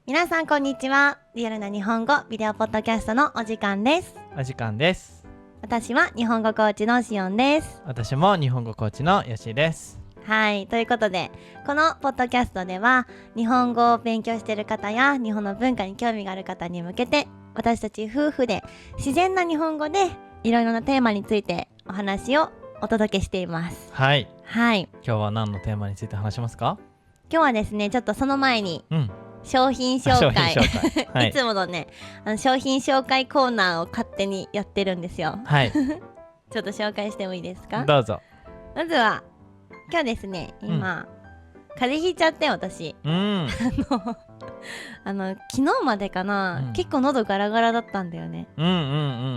皆さんこんにちは。リアルな日本語ビデオポッドキャストのお時間です。お時間です。私は日本語コーチのしおんです。私も日本語コーチのよしです。はい、ということでこのポッドキャストでは日本語を勉強している方や日本の文化に興味がある方に向けて、私たち夫婦で自然な日本語でいろいろなテーマについてお話をお届けしています。はい、はい、今日は何のテーマについて話しますか？今日はですね、ちょっとその前に商品紹介、はい、いつものね商品紹介コーナーを勝手にやってるんですよ。はいちょっと紹介してもいいですか？どうぞ。まずは今日ですね、今、風邪ひいちゃって私昨日までかな、結構喉ガラガラだったんだよね。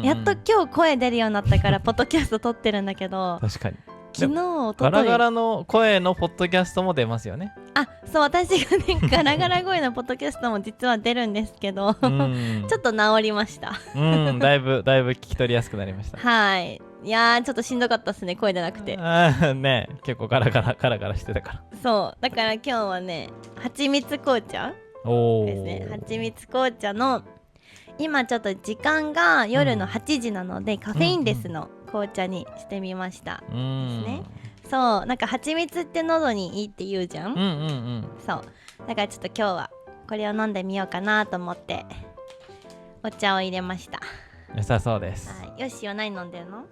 やっと今日声出るようになったからポッドキャスト撮ってるんだけど確かに昨日おとといガラガラの声のポッドキャストも出ますよね。あ、そう私がねガラガラ声のポッドキャストも実は出るんですけどちょっと治りました。だいぶ聞き取りやすくなりました。はい、いやーちょっとしんどかったっすね、声出なくてね、結構ガラガラしてたから。そうだから今日はね蜂蜜紅茶ですね。蜂蜜紅茶の今ちょっと時間が夜の8時なので、カフェインレスの紅茶にしてみましたですね。そう、なんか蜂蜜って喉にいいって言うじゃん。そうだからちょっと今日はこれを飲んでみようかなと思ってお茶を入れました。良さそうです。はい、よしは何飲んでるの？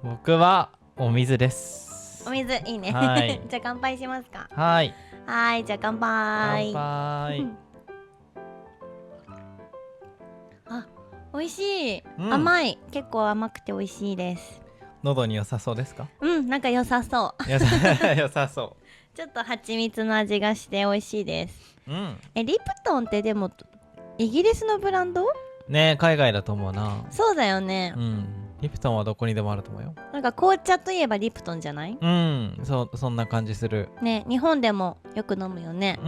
僕はお水です。お水いいね、はい、じゃあ乾杯しますか？はい、じゃあ乾杯。あ、美味しい、甘い、結構甘くて美味しいです。喉に良さそうですか？なんか良さそう良さそうちょっと蜂蜜の味がして美味しいです。リプトンってでもイギリスのブランド？ね、海外だと思うな。そうだよね。リプトンはどこにでもあると思うよ。なんか紅茶といえばリプトンじゃない？そんな感じするね。日本でもよく飲むよね、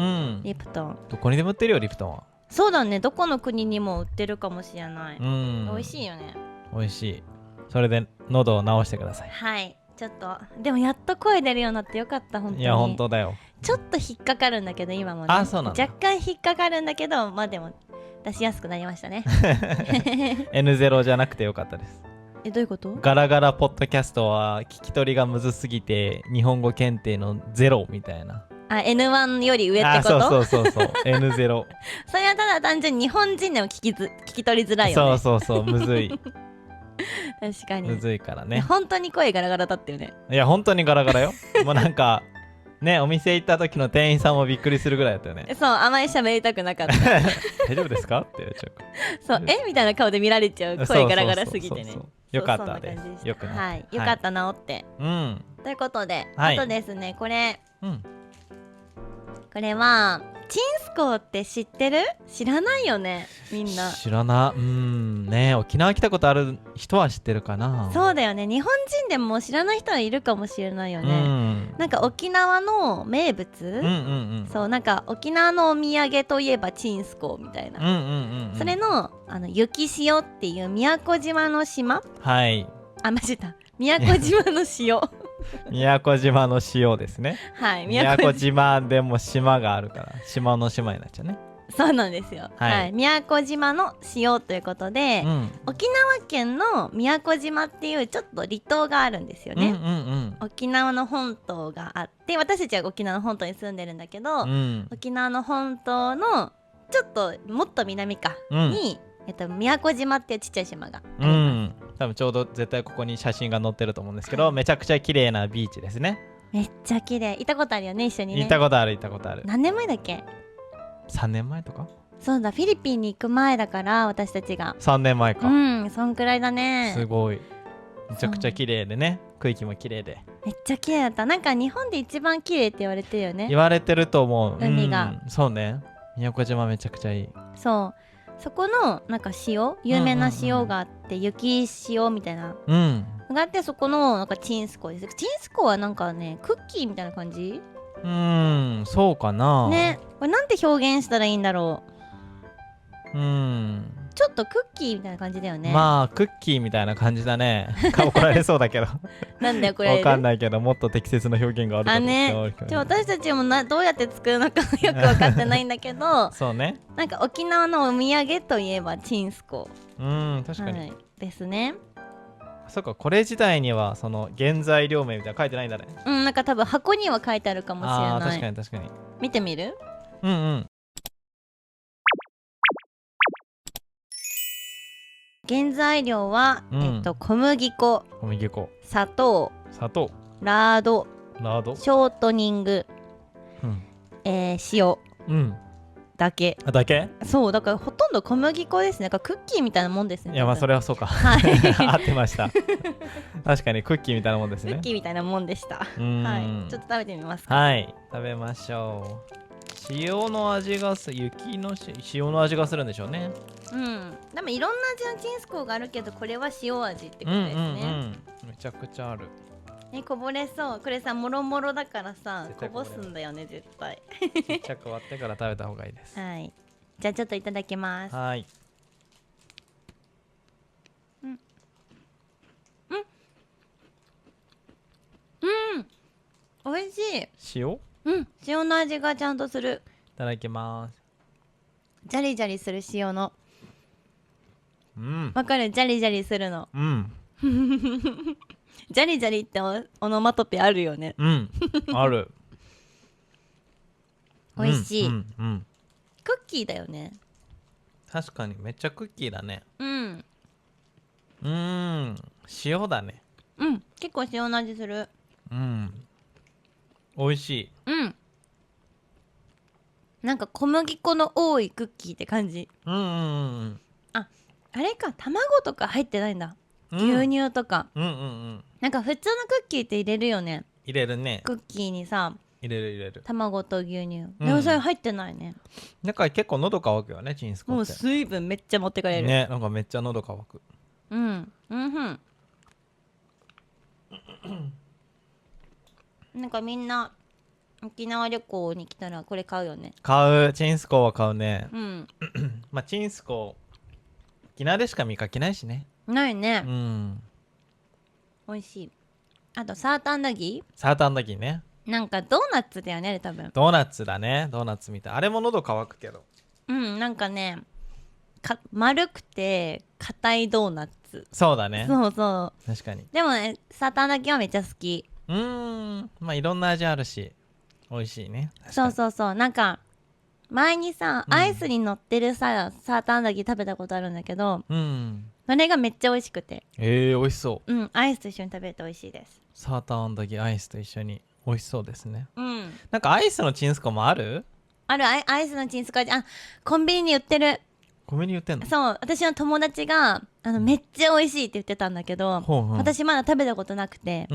リプトン。どこにでも売ってるよ、リプトンは。そうだね、どこの国にも売ってるかもしれない。美味しいよね。美味しい。それで喉を治してください。はい、ちょっとでもやっと声出るようになってよかった。本当に。いや本当だよ。ちょっと引っかかるんだけど今もね。あ、そうなんだ。若干引っかかるんだけど、まあでも出しやすくなりましたねN0 じゃなくてよかったです。どういうこと？ガラガラポッドキャストは聞き取りがむずすぎて日本語検定の0みたいな。N1 より上ってこと？そうN0 それはただ単純に日本人でも聞き取りづらいよね。そうむずい確かにむずいからね。本当に声ガラガラだったよね。いや本当にガラガラよもうなんかね、お店行った時の店員さんもびっくりするぐらいだったよね。そう、あまり喋りたくなかった大丈夫ですかって言われちゃうそう、みたいな顔で見られちゃう。声ガラガラすぎてね。よかったです。よくなった。はい、よかった、治って。ということで、あとですね、これはチンスコーって知ってる？知らないよね、みんな。知らない。ね、沖縄来たことある人は知ってるかな。そうだよね、日本人でも知らない人はいるかもしれないよね。なんか沖縄の名物、そう、なんか沖縄のお土産といえばチンスコーみたいな。それの雪塩っていう宮古島の島、はい、間違えた、宮古島の塩宮古島の塩ですね。はい、宮古島でも島があるから島の島になっちゃうね。そうなんですよ。はい、宮古島の塩ということで、沖縄県の宮古島っていうちょっと離島があるんですよね。沖縄の本島があって、私たちは沖縄の本島に住んでるんだけど、沖縄の本島のちょっともっと南かに、宮古島っていうちっちゃい島があります。多分ちょうど絶対ここに写真が載ってると思うんですけど、めちゃくちゃ綺麗なビーチですね。めっちゃ綺麗。行ったことあるよね、一緒にね。行ったことある。何年前だっけ？3年前とか？そうだ、フィリピンに行く前だから、私たちが。3年前か。そんくらいだね。すごい。めちゃくちゃ綺麗でね、区域も綺麗で。めっちゃ綺麗だった。なんか日本で一番綺麗って言われてるよね。言われてると思う。海が。そうね。宮古島めちゃくちゃいい。そう。そこのなんか塩、有名な塩があって、雪塩みたいながあって、そこのなんかチンスコです。チンスコはなんかね、クッキーみたいな感じ？そうかな。ね、これなんて表現したらいいんだろう。ちちょっとクッキーみたいな感じだよね。まあクッキーみたいな感じだね。怒られそうだけど。なんだよこれ。わかんないけど、もっと適切な表現があるかと思って。私たちもどうやって作るのかよく分かってないんだけどそうね。なんか沖縄のお土産といえばチンスコ確かに、はい、ですね。そっか、これ自体にはその原材料名みたいな書いてないんだね。なんか多分箱には書いてあるかもしれない。確かに確かに。見てみる？原材料は、小麦粉、砂糖、ラード、ショートニング、塩、だけ。そうだからほとんど小麦粉ですね。クッキーみたいなもんですね。いやまあそれはそうか。合ってました。確かにクッキーみたいなもんですね。クッキーみたいなもんでした。はい。ちょっと食べてみますか。はい、食べましょう。塩の味が塩の味がするんでしょうね。でもいろんな味のチンスコーがあるけどこれは塩味ってことですね。めちゃくちゃある。こぼれそう。これさもろもろだからさこぼすんだよね絶対。ちっちゃく割ってから食べた方がいいです。はい。じゃあちょっといただきます。はい。おいしい。塩？塩の味がちゃんとする。いただきます。ジャリジャリする塩の。わかる？ジャリジャリするの。ジャリジャリってオノマトペあるよね。ある。おいしい。クッキーだよね。確かにめっちゃクッキーだね。塩だね。結構塩の味する。おいしい。なんか小麦粉の多いクッキーって感じ。あれか、卵とか入ってないんだ。牛乳とか。なんか普通のクッキーって入れるよね。入れるね。クッキーにさ入れる卵と牛乳。でもそれ入ってないね。なんか結構喉乾くよねチンスコって。もう水分めっちゃ持ってかれるね。なんかめっちゃ喉乾く。なんかみんな沖縄旅行に来たらこれ買うよね。買う。チンスコは買うね。まあチンスコ沖縄でしか見かけないしね。ないね。美味しい。あとサーターアンダギーね。なんかドーナツだよねあれ多分。ドーナツだね。ドーナツみたい。あれも喉乾くけど。なんかね丸くて硬いドーナツ。そうだね。そうそう。確かに。でもねサーターアンダギーはめっちゃ好き。まあいろんな味あるし美味しいね。そうなんか前にさアイスに乗ってるさサーターアンダギー食べたことあるんだけど、それがめっちゃ美味しくて。美味しそう。アイスと一緒に食べると美味しいです。サーターアンダギーアイスと一緒に美味しそうですね。なんかアイスのチンスコもある？アイスのチンスコ味。コンビニに売ってる。コンビニ売ってんの？そう、私の友達がめっちゃ美味しいって言ってたんだけど、私まだ食べたことなくて、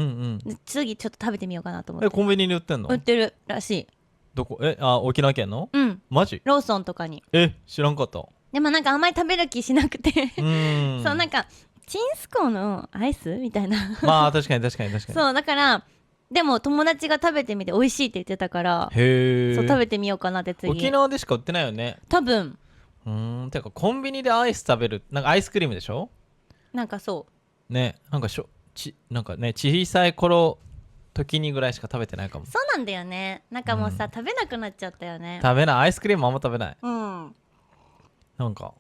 次ちょっと食べてみようかなと思って。コンビニに売ってんの？売ってるらしい。どこ？沖縄県の？マジ？ローソンとかに。知らんかった。でもなんかあんまり食べる気しなくてそうなんかチンスコのアイスみたいなまあ確かにそうだからでも友達が食べてみて美味しいって言ってたからそう食べてみようかなって次。沖縄でしか売ってないよね多分。てかコンビニでアイス食べるなんかアイスクリームでしょ。なんかそうね。なんかなんかね小さい頃時にぐらいしか食べてないかも。そうなんだよね。なんかもうさ、食べなくなっちゃったよね。食べない。アイスクリームあんま食べない。なんか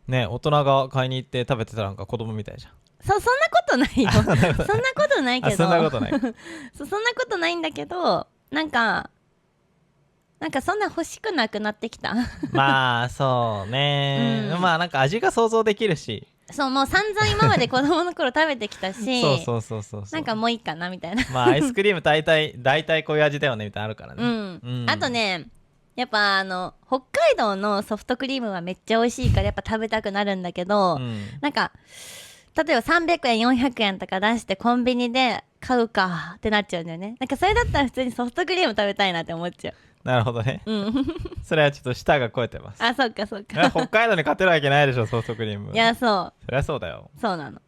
ね大人が買いに行って食べてたらなんか子供みたいじゃん。そんなことないよそんなことないけどそんなことないそんなことないんだけどなんかそんな欲しくなくなってきたまあそうね、まあなんか味が想像できるし。そうもう散々今まで子供の頃食べてきたしそうなんかもういいかなみたいなまあアイスクリーム大体こういう味だよねみたいなのあるからね。あとねやっぱ北海道のソフトクリームはめっちゃ美味しいからやっぱ食べたくなるんだけど、なんか例えば300円400円とか出してコンビニで買うかってなっちゃうんだよね。なんかそれだったら普通にソフトクリーム食べたいなって思っちゃう。なるほどね。それはちょっと舌が超えてます。そっか北海道に勝てるわけないでしょソフトクリーム。いやそりゃそうだよ。そうなの。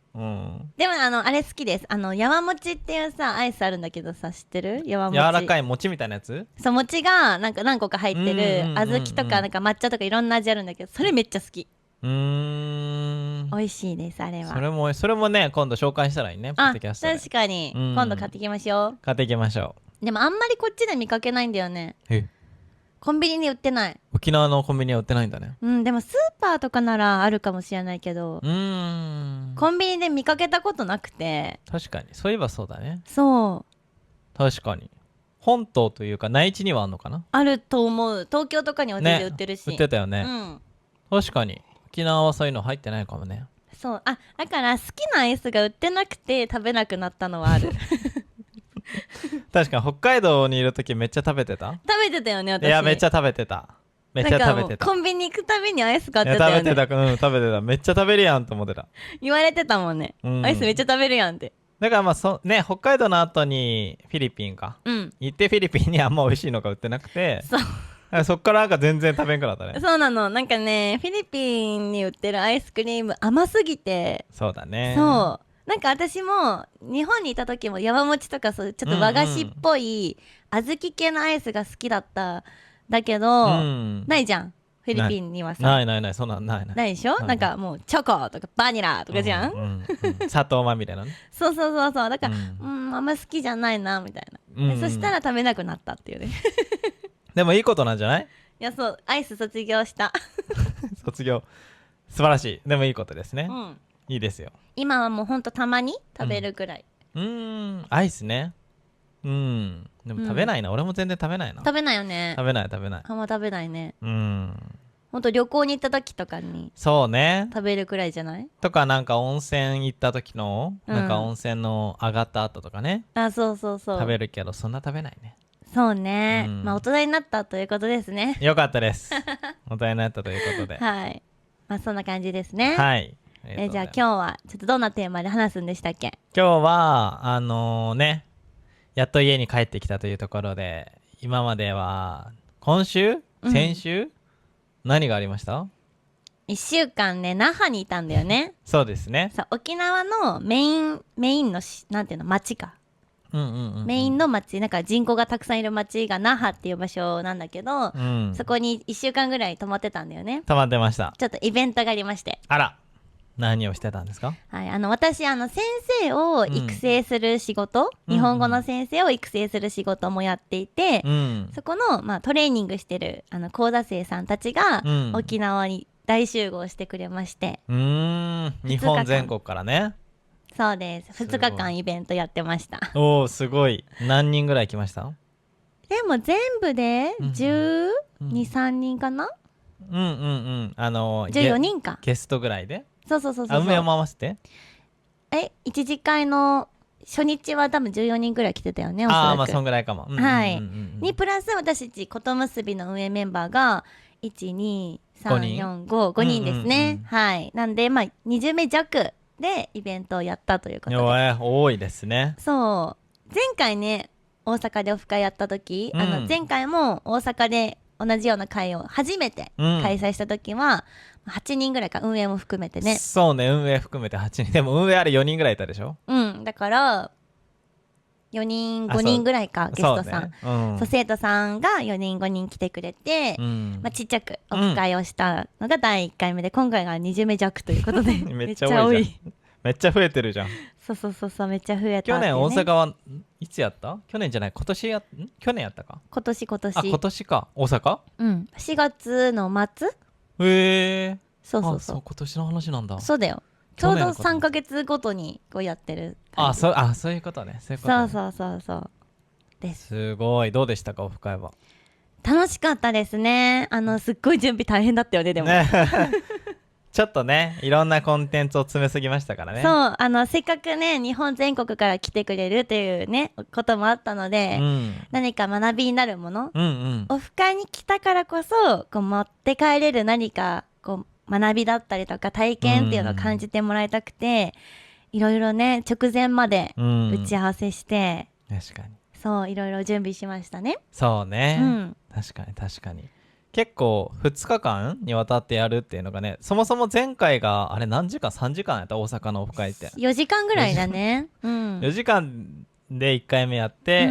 でもあれ好きです。山餅っていうさアイスあるんだけどさ知ってる？山餅柔らかい餅みたいなやつ。そう餅がなんか何個か入ってる小豆とかなんか抹茶とかいろんな味あるんだけどそれめっちゃ好き。美味しいですあれは。それもね今度紹介したらいいね。ポッドキャストで。確かに、今度買ってきましょう。買っていきましょう。でもあんまりこっちで見かけないんだよね。コンビニに売ってない。沖縄のコンビニは売ってないんだね。でもスーパーとかならあるかもしれないけど、コンビニで見かけたことなくて。確かにそういえばそうだね。そう確かに本島というか内地にはあるのかな。あると思う。東京とかには全然売ってるし、売ってたよね。確かに沖縄はそういうの入ってないかもね。そうだから好きなアイスが売ってなくて食べなくなったのはある。確かに北海道にいる時めっちゃ食べてた。食べてたよね私。いやめっちゃ食べてた。めっちゃ食べてた。コンビニ行くたびにアイス買ってたよね。食べてた、食べてた。めっちゃ食べるやんと思ってた。言われてたもんね、アイスめっちゃ食べるやんって。だから北海道の後にフィリピンか、行ってフィリピンにあんま美味しいのが売ってなくて、そっからなんか全然食べんくなったね。そうなの。なんかねフィリピンに売ってるアイスクリーム甘すぎて。そうだね。そうなんか私も日本にいた時も山餅とかそうちょっと和菓子っぽい小豆系のアイスが好きだっただけど、ないじゃんフィリピンにはさ。ないそんなんないでしょ。なんかもうチョコとかバニラとかじゃん、砂糖まみれのね。そうだから、あんま好きじゃないなみたいな、そしたら食べなくなったっていうね。でもいいことなんじゃない？いやそうアイス卒業した卒業素晴らしい。でもいいことですね、いいですよ。今はもうほんとたまに食べるぐらい。アイスね。でも食べないな、俺も全然食べないな。食べないよね。食べないあんま食べないね。ほんと旅行に行った時とかにそうね食べるくらいじゃない？とかなんか温泉行った時の、なんか温泉の上がった後とかね。そう食べるけどそんな食べないね。そうね、まあ大人になったということですね。よかったです大人になったということではいまあそんな感じですね。はいじゃあ今日はちょっとどんなテーマで話すんでしたっけ？今日はねやっと家に帰ってきたというところで、今までは今週先週、何がありました？1週間ね那覇にいたんだよね。そうですね。沖縄のメインのなんていうの町か、メインの町、なんか人口がたくさんいる町が那覇っていう場所なんだけど、そこに1週間ぐらい泊まってたんだよね。泊まってました。ちょっとイベントがありまして。あら何をしてたんですか？私先生を育成する仕事、日本語の先生を育成する仕事もやっていて、そこの、トレーニングしてる講座生さんたちが、沖縄に大集合してくれまして。日本全国からね。そうです2日間イベントやってました。おーすごい。何人ぐらい来ました？でも全部で12、3人かな。14人か。ゲストぐらいで。そう運営も合わせて一次会の初日は多分14人ぐらい来てたよね。まあそんぐらいかも。はいにプラス私たちことむすびの運営メンバーが12345人ですね。はいなんで20名弱でイベントをやったということで。多いですね。そう前回ね大阪でオフ会やった時、前回も大阪で同じような会を初めて開催した時は、8人ぐらいか、運営も含めてね。そうね運営含めて8人。でも運営あれ4人ぐらいいたでしょ。だから4人5人ぐらいかゲストさん、そう生徒さんが4人5人来てくれて、ちっちゃくオフ会をしたのが第1回目で、今回が20名弱ということでめっちゃ多いじゃん。めっちゃ増えてるじゃん。そうめっちゃ増えた、去年大阪はいつやった？去年じゃない去年やったか。今年今年か。大阪4月の末。そう今年の話なんだ。そうだよ。ちょうど3ヶ月ごとにこうやってる。そういうことね。そうです。すごい。どうでしたかオフ会は？楽しかったですね。すっごい準備大変だったよね。でもちょっとねいろんなコンテンツを詰めすぎましたからね。そうせっかくね日本全国から来てくれるというねこともあったので、何か学びになるもの、オフ会に来たからこそこう持って帰れる何かこう学びだったりとか体験っていうのを感じてもらいたくて、いろいろね直前まで打ち合わせして、確かにそういろいろ準備しましたね。そうね、確かに結構2日間にわたってやるっていうのがね、そもそも前回があれ何時間3時間やった大阪のオフ会って4時間ぐらいだね。4時間で1回目やって、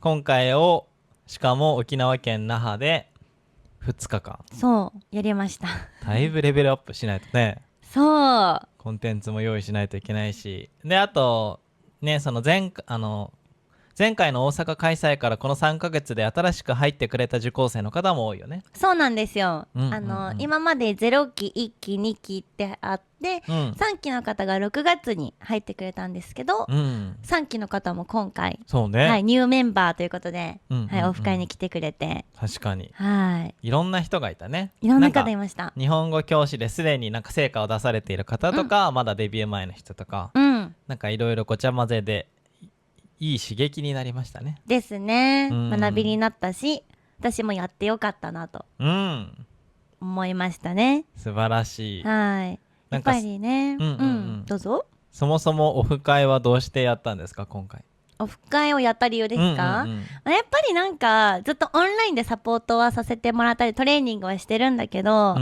今回をしかも沖縄県那覇で2日間そうやりました。だいぶレベルアップしないとね。そうコンテンツも用意しないといけないし、であとね、その前回の大阪開催からこの3ヶ月で新しく入ってくれた受講生の方も多いよね。そうなんですよ、うんうんうん、今まで0期1期2期ってあって、うん、3期の方が6月に入ってくれたんですけど、うん、3期の方も今回、そうね、はい、ニューメンバーということで、うんうんうん、はい、オフ会に来てくれて、確かに、はい、いろんな人がいたね。いろんな方いました。日本語教師ですでになんか成果を出されている方とか、まだデビュー前の人とか、なんかいろいろごちゃ混ぜでいい刺激になりましたね。ですね、学びになったし、私もやってよかったなと思いましたね。素晴らしい。はい、やっぱりね、どうぞ。そもそもオフ会はどうしてやったんですか、今回。オフ会をやった理由ですか、やっぱりなんかずっとオンラインでサポートはさせてもらったりトレーニングはしてるんだけど、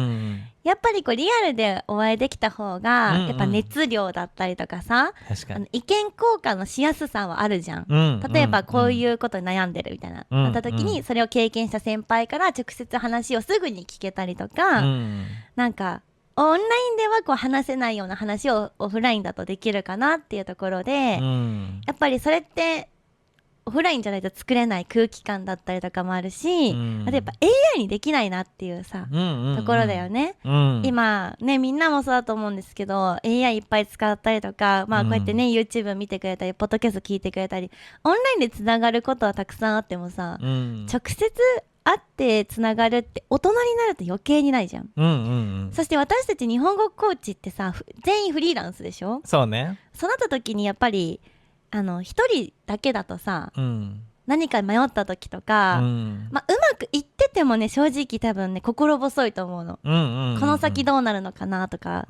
やっぱりこうリアルでお会いできた方が、やっぱ熱量だったりとかさ、意見交換のしやすさはあるじゃん、例えばこういうことに悩んでるみたいな、なった時にそれを経験した先輩から直接話をすぐに聞けたりとか、なんかオンラインではこう話せないような話をオフラインだとできるかなっていうところで、やっぱりそれってオフラインじゃないと作れない空気感だったりとかもあるし、あとやっぱ AI にできないなっていうさ、ところだよね、今ねみんなもそうだと思うんですけど AI いっぱい使ったりとか、こうやってね YouTube 見てくれたりポッドキャスト聞いてくれたりオンラインでつながることはたくさんあってもさ、直接会ってつながるって大人になると余計にないじゃん、そして私たち日本語コーチってさ全員フリーランスでしょ。そうね。そうなった時にやっぱり一人だけだとさ、何か迷った時とか、うまくいっててもね正直多分ね心細いと思うの、この先どうなるのかなとか、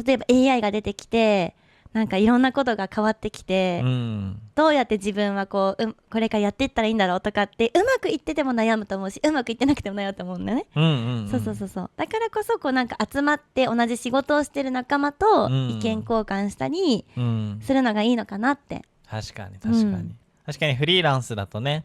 例えば AI が出てきてなんかいろんなことが変わってきて、どうやって自分はこれからやっていったらいいんだろうとかってうまくいってても悩むと思うし、うまくいってなくても悩むと思うんだよね、そうだからこそこうなんか集まって同じ仕事をしてる仲間と意見交換したりするのがいいのかなって。確かに確かにフリーランスだとね、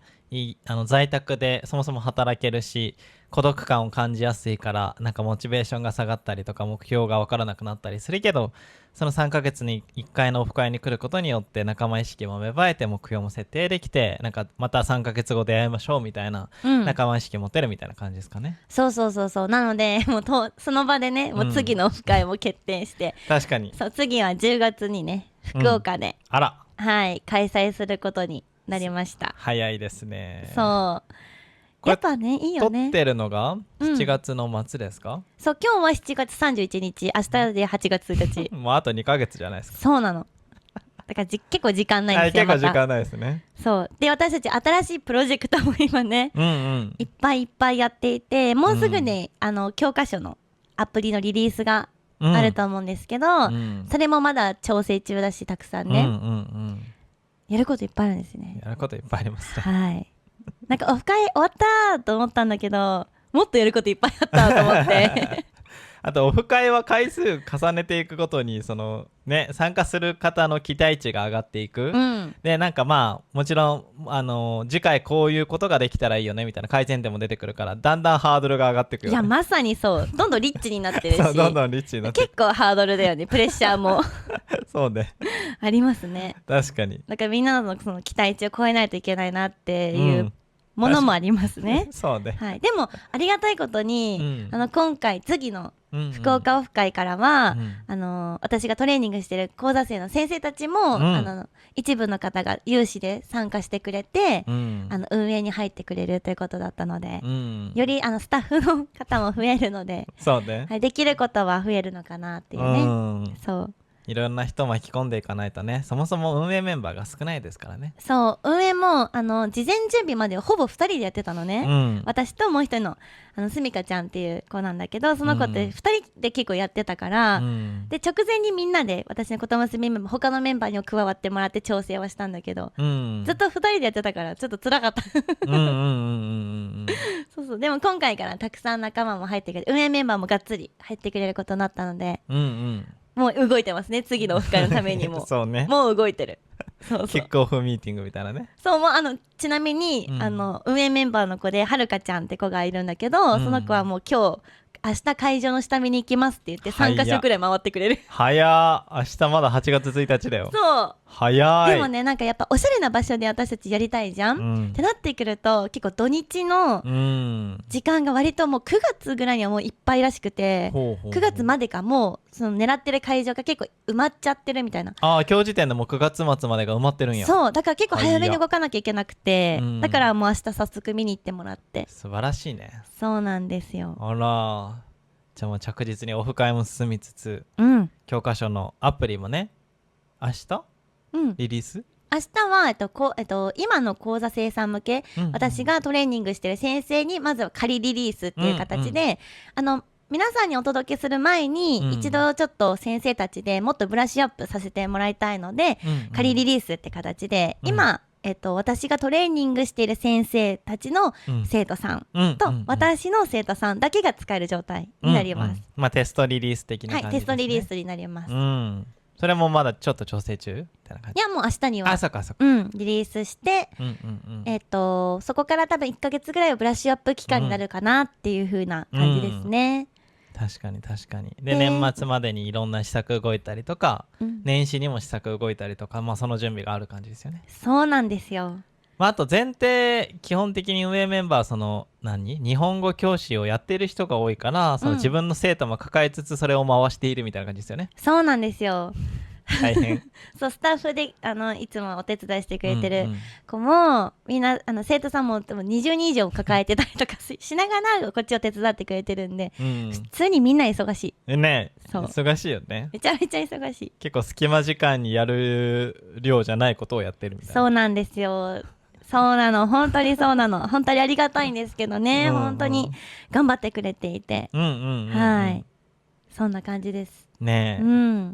在宅でそもそも働けるし孤独感を感じやすいから、なんかモチベーションが下がったりとか目標が分からなくなったりするけど、その3ヶ月に1回のオフ会に来ることによって仲間意識も芽生えて目標も設定できて、なんかまた3ヶ月後出会いましょうみたいな、仲間意識持てるみたいな感じですかね。そうなのでもうその場でねもう次のオフ会も決定して、確かにそう次は10月にね福岡で、あらはい開催することになりました。早いですね。そうやっぱねいいよね。撮ってるのが7月の末ですか、そう今日は7月31日明日で8月1日もうあと2ヶ月じゃないですか。そうなのだから結構時間ないんですよ。結構時間ないですね。そうで私たち新しいプロジェクトも今ね、いっぱいやっていて、もうすぐね、教科書のアプリのリリースがあると思うんですけど、それもまだ調整中だし、たくさんね、やることいっぱいあるんですね。やることいっぱいありますね。はいなんかオフ会終わったと思ったんだけど、もっとやることいっぱいあったと思ってあとオフ会は回数重ねていくごとにそのね参加する方の期待値が上がっていく、でなんかまあもちろん次回こういうことができたらいいよねみたいな改善点も出てくるから、だんだんハードルが上がってくる、ね、いやまさにそうどんどんリッチになってるしどんどんリッチになって結構ハードルだよね、プレッシャーもそうねありますね。確かに。だからみんなのその期待値を超えないといけないなっていうものもありますねそうね、はい、でもありがたいことに、今回次の福岡オフ会からは、私がトレーニングしてる講座生の先生たちも、一部の方が有志で参加してくれて、運営に入ってくれるということだったので、よりスタッフの方も増えるので、そうね、はい、できることは増えるのかなっていうね、そういろんな人巻き込んでいかないとね、そもそも運営メンバーが少ないですからね。そう運営も事前準備まではほぼ2人でやってたのね、私ともう一人のすみかちゃんっていう子なんだけど、その子って2人で結構やってたから、で直前にみんなで私のこと娘メンバー他のメンバーにも加わってもらって調整はしたんだけど、ずっと2人でやってたからちょっと辛かったそうでも今回からたくさん仲間も入ってくれて、運営メンバーもがっつり入ってくれることになったので、もう動いてますね、次のオフ会のためにもそうね、もう動いてる。そうそうキックオフミーティングみたいなね。そう、もうちなみに、運営メンバーの子ではるかちゃんって子がいるんだけど、その子はもう明日会場の下見に行きますって言って3カ所くらい回ってくれる。早明日まだ8月1日だよ。そう早い。でもね、なんかやっぱおしゃれな場所で私たちやりたいじゃん、ってなってくると結構土日の時間が割ともう9月ぐらいにはもういっぱいらしくて、9月までかもうその狙ってる会場が結構埋まっちゃってるみたいな。今日時点でもう9月末までが埋まってるんや。そうだから結構早めに動かなきゃいけなくて、だからもう明日早速見に行ってもらって。素晴らしいね。そうなんですよ。あら、じゃあもう着実にオフ会も進みつつ、教科書のアプリもね、明日、リリース。明日は、今の講座生産向け、私がトレーニングしてる先生にまずは仮リリースっていう形で、皆さんにお届けする前に、一度ちょっと先生たちでもっとブラッシュアップさせてもらいたいので、仮リリースって形で、今私がトレーニングしている先生たちの生徒さんと私の生徒さんだけが使える状態になります。まあテストリリース的な感じですね。はい、テストリリースになります。それもまだちょっと調整中みたいな感じ。いやもう明日にはリリースして、そこから多分1ヶ月ぐらいはブラッシュアップ期間になるかなっていう風な感じですね。確かに確かに。で、年末までにいろんな施策動いたりとか、年始にも施策動いたりとか、まあその準備がある感じですよね。そうなんですよ。まあ、あと前提基本的に運営メンバー日本語教師をやっている人が多いから、自分の生徒も抱えつつそれを回しているみたいな感じですよね。そうなんですよ。大変そう、スタッフでいつもお手伝いしてくれてる子も、みんな生徒さんも20人以上抱えてたりとかしながらこっちを手伝ってくれてるんで、普通にみんな忙しいね。忙しいよね。めちゃめちゃ忙しい。結構隙間時間にやる量じゃないことをやってるみたいな。そうなんですよ。そうなの、本当にそうなの。本当にありがたいんですけどね、本当に頑張ってくれていて、はい、そんな感じですね。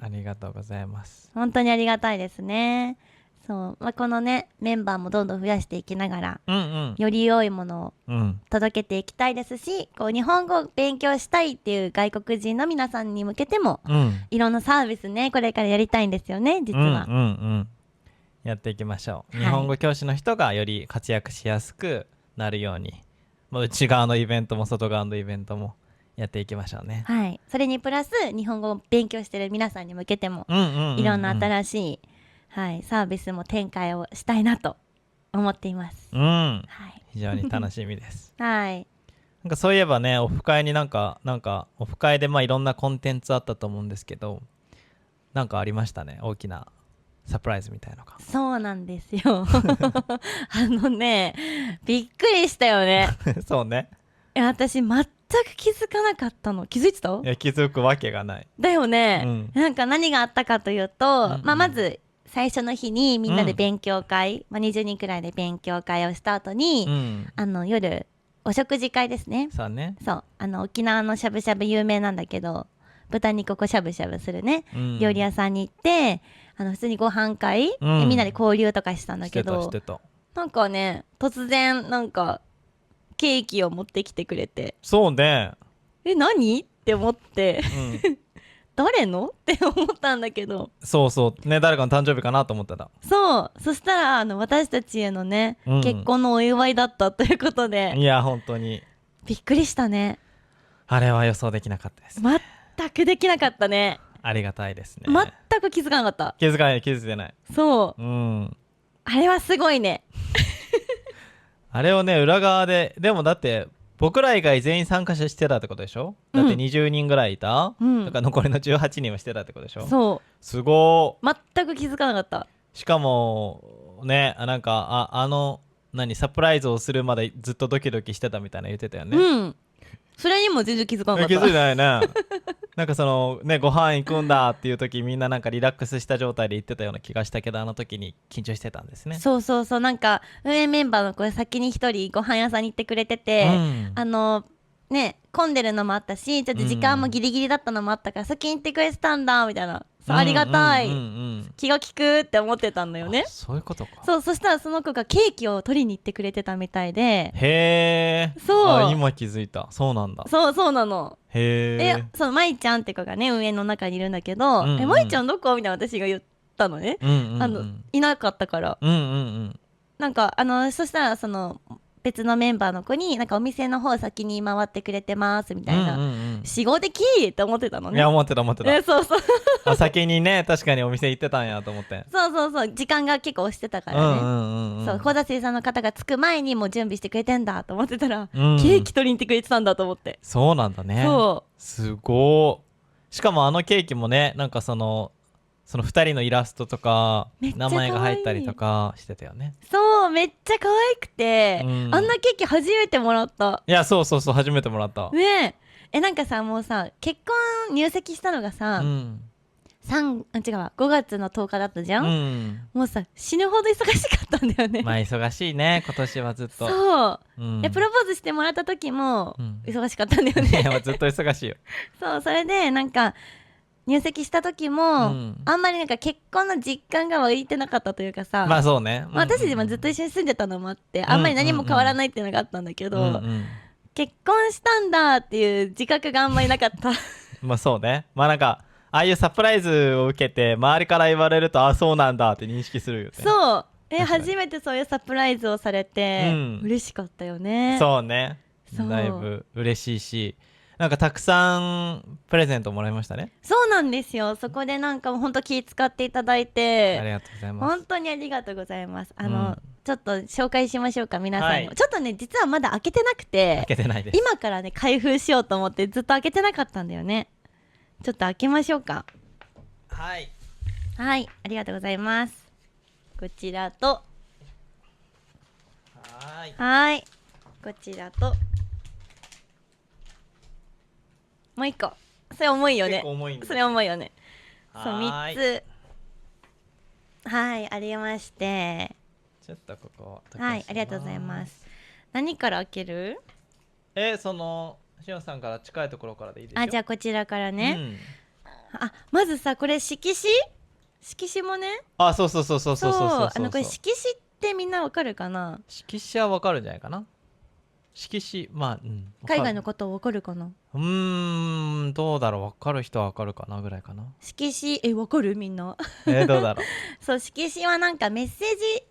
ありがとうございます。本当にありがたいですね。そう、このねメンバーもどんどん増やしていきながら、より良いものを届けていきたいですし、日本語を勉強したいっていう外国人の皆さんに向けても、いろんなサービスねこれからやりたいんですよね、実は。やっていきましょう。日本語教師の人がより活躍しやすくなるように、内側のイベントも外側のイベントもやっていきましょうね。はい、それにプラス日本語を勉強してる皆さんに向けても、いろんな新しい、サービスも展開をしたいなと思っています。非常に楽しみです。はい。なんかそういえばね、オフ会になんかオフ会でいろんなコンテンツあったと思うんですけど、なんかありましたね、大きなサプライズみたいなのが。そうなんですよ。びっくりしたよね。そうね。私全く気づかなかったの。気づいてた？いや、気づくわけがない。だよね。なんか何があったかというと、まず最初の日にみんなで勉強会、20人くらいで勉強会をした後に、夜お食事会ですね。そうね。そう、沖縄のしゃぶしゃぶ有名なんだけど、豚肉をしゃぶしゃぶするね、料理屋さんに行って、普通にご飯会、みんなで交流とかしたんだけど、なんかね、突然なんかケーキを持ってきてくれて、そうね、何って思って、誰のって思ったんだけど、そうね、誰かの誕生日かなと思ってた。そしたら私たちへのね、結婚のお祝いだったということで、いや本当にびっくりしたね。あれは予想できなかったです、全くできなかったね。ありがたいですね。全く気づかなかった。気づいてない。そう、あれはすごいね。あれをね、裏側で、でもだって僕ら以外全員参加してたってことでしょ。だって20人ぐらいいた、だから残りの18人はしてたってことでしょ。そう、すごー、全く気づかなかった。しかもね、なんかサプライズをするまでずっとドキドキしてたみたいな言ってたよね。それにも全然気づかなかった。気づいてないね。なんかご飯行くんだっていう時、みんななんかリラックスした状態で行ってたような気がしたけど、あの時に緊張してたんですね。そうなんか運営メンバーの子先に一人ご飯屋さんに行ってくれてて、混んでるのもあったし、ちょっと時間もギリギリだったのもあったから、先に行ってくれてたんだみたいな、そうありがたい、うんうんうんうん、気が利くって思ってたんだよね。そういうことか。そう、そしたらその子がケーキを取りに行ってくれてたみたいで。へえ。あ、そう今気づいた。そうなんだ。そうなの。へえ。そのまいちゃんって子がね上の中にいるんだけど、うんうん、まいちゃんどこみたいな私が言ったのね。うんうんうん、いなかったから、うんうんうん、なんかそしたらその別のメンバーの子になんかお店の方先に回ってくれてますみたいな、うんうんうん、死後できーって思ってたのね。いや思ってた思ってた。そうそうあ、先にね確かにお店行ってたんやと思って。そう時間が結構押してたからね、うんうんうんうん、そう小田水さんの方が着く前にもう準備してくれてんだと思ってたら、うん、ケーキ取りに行ってくれてたんだと思って。そうなんだね。すごー。しかもあのケーキもねなんかその2人のイラストとかめっちゃ可愛い名前が入ったりとかしてたよね。そうめっちゃ可愛くて、うん、あんなケーキ初めてもらった。いやそうそうそう初めてもらった。ねなんかさもうさ結婚入籍したのがさ、うん、違うわ5月の10日だったじゃん、うん、もうさ死ぬほど忙しかったんだよね。まあ忙しいね今年はずっと。そう、うん、プロポーズしてもらった時もうん忙しかったんだよいね。やずっと忙しいよ。そうそれでなんか入籍した時も、うん、あんまりなんか結婚の実感が湧いてなかったというかさ、まあそうね、まあ私たちもずっと一緒に住んでたのもあって、あんまり何も変わらないっていうのがあったんだけど、うんうん、結婚したんだっていう自覚があんまりなかった。まあそうね。まあなんかああいうサプライズを受けて周りから言われるとあそうなんだって認識するよね。そう確かに初めてそういうサプライズをされて、嬉しかったよね。そうね。そうだいぶ嬉しいしなんかたくさんプレゼントもらいましたね。そうなんですよ。そこでなんか本当気使っていただいてありがとうございます。本当にありがとうございます。ちょっと紹介しましょうか皆さんにも、はい、ちょっとね実はまだ開けてなくて、開けてないです。今からね開封しようと思ってずっと開けてなかったんだよね。ちょっと開けましょうか。はいはいありがとうございます。こちらとはいこちらともう一個、それ重いよね。結構重いんです。それ重いよね。そう3つはいありまして、ちょっとここはいありがとうございます。何から開ける？そのしおんさんから近いところからでいいですよ。あじゃあこちらからね、まずさこれ色紙もね、あそうそうそうそうそうそうそうそう、これ色紙ってみんなわかるかな？色紙はわかるんじゃないかな。色紙まあ、海外のことわかるかな？どうだろう、わかる人はわかるかなぐらいかな。色紙わかるみんな？どうだろうそう色紙はなんかメッセ